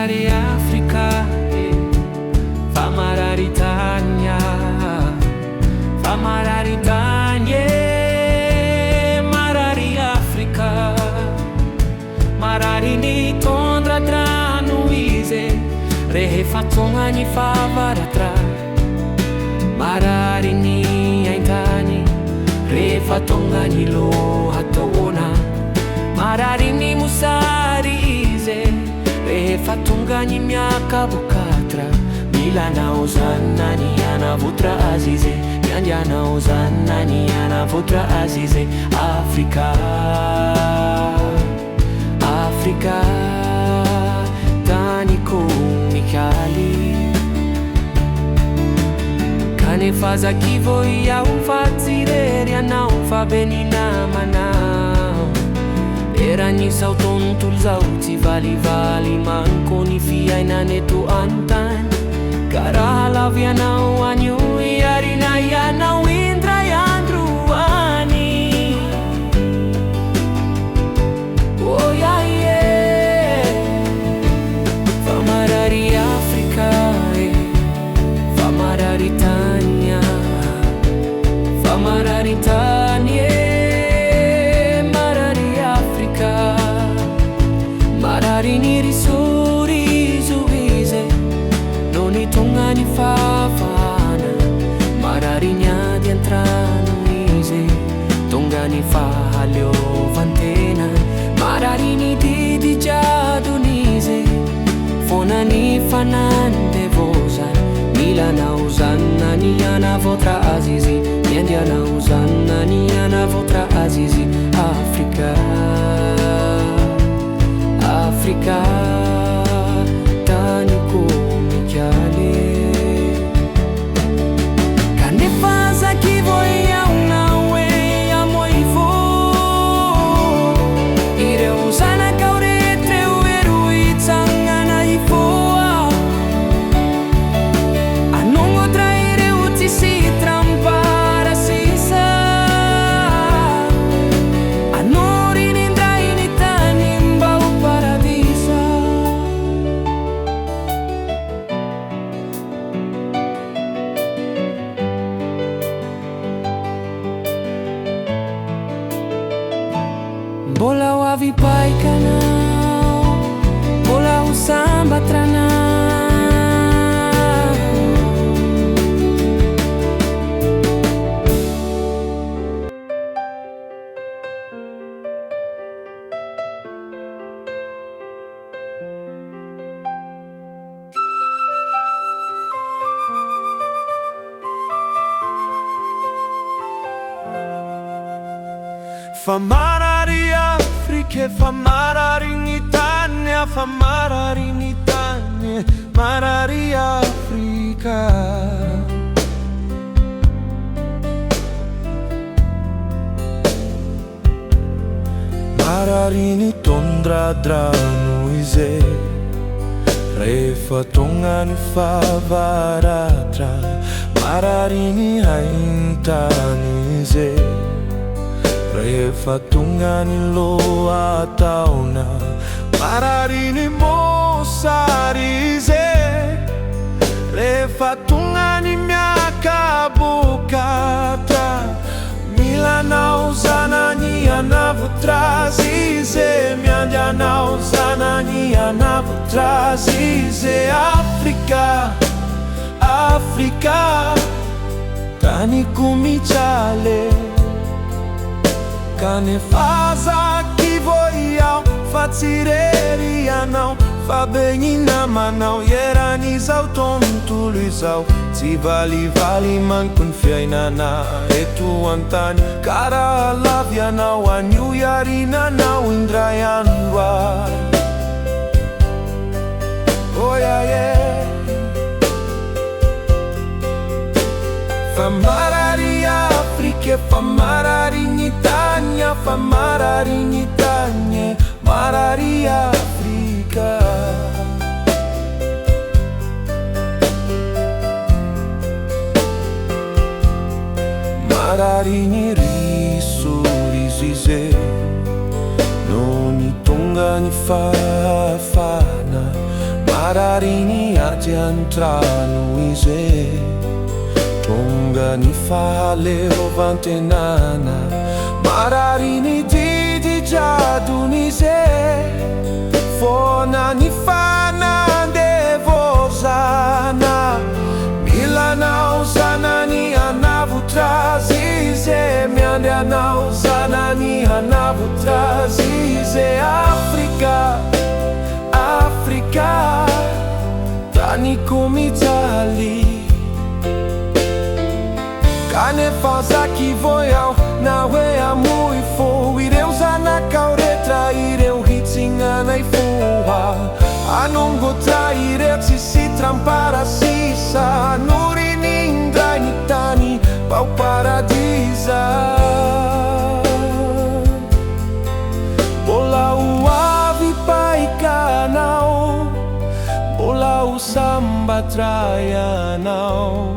marari Afrika, fa mararitania, fa mararitanie, marari Afrika, marari ni tondra dranuize, rehe fatonga ni favaratra, marari ni aintani, rehe fatonga ni lo hatona, marari ni musarize, rehe fatonga ni miaka bukatra, milana ozana ni anavutra azize, yandiana ozana ni anavutra azize. Afrika, Afrika, tani komikali, kane faza kivoia umfazireria na umfabenina manao, era ni sautontul zauti vali manco ni fia inanetu antan, cara lavia na wanyu yarina yana windra yandruani. Oh yeah yeah, fa marari Afrika, fa mararitania, fa mararitanie, marari Afrika, marari ni risorizo ize, non i tongani fafana, marari nya di entrano ise, tongani fa halio vantena, marari ni di giadunise, fonani fanante vosa, milana usanna ni anavotra azizi, niandiana usanna ni anavotra azizi. Afrika, Afrika, tani komikali, kane faza kivoia unawe ya moivo, ire usana kaurete ueru itsangana ifoa, anongo traire utisi trampara sisa, anori nindrai nitani mbau paradisa. Bola wavi pai kanao, bola usamba trana, fa marari Afrika, fa marari Italia, fa marari Italia, marari Afrika. Marari ni tondra dranu ize, refa tonga ni favaratra, marari ni haintani ize, refa tonga ni lo atauna, marari ni mosarize, refa tonga ni miaka bukatra, milana uzana ni anavutra zize, miandiana uzana ni anavutra zize. Afrika, Afrika, tani komikali, kane faza kivoia fazireria não, fa benina manau, yerani zau tontulu zau, si vali mancun fiainana, etu antani, cara lavia na wanyu yarina na windrayanwa. Oh yeah yeah, fa marari Afrika, fa marari Italia, fa marari Italia, marari Afrika. Marari ni risurizize, non i tonga ni fafana, Mararini adiantrano ize Tonga ni fahaleo vantenana Mararini didi jadunize Fona ni fanande vozana Milana uzana ni anavu trazize Miande ana uzana ni anavu trazize Afrika, Afrika Tani kumitali Kane fazaki voyau na wea mui fo Ireu zana kauretra ireu hitsinga na ifuha Anongo tra ireu si trampara sisa Nuri nindra nitani pau paradisa Bola uavi pai kanau Bola u samba traianau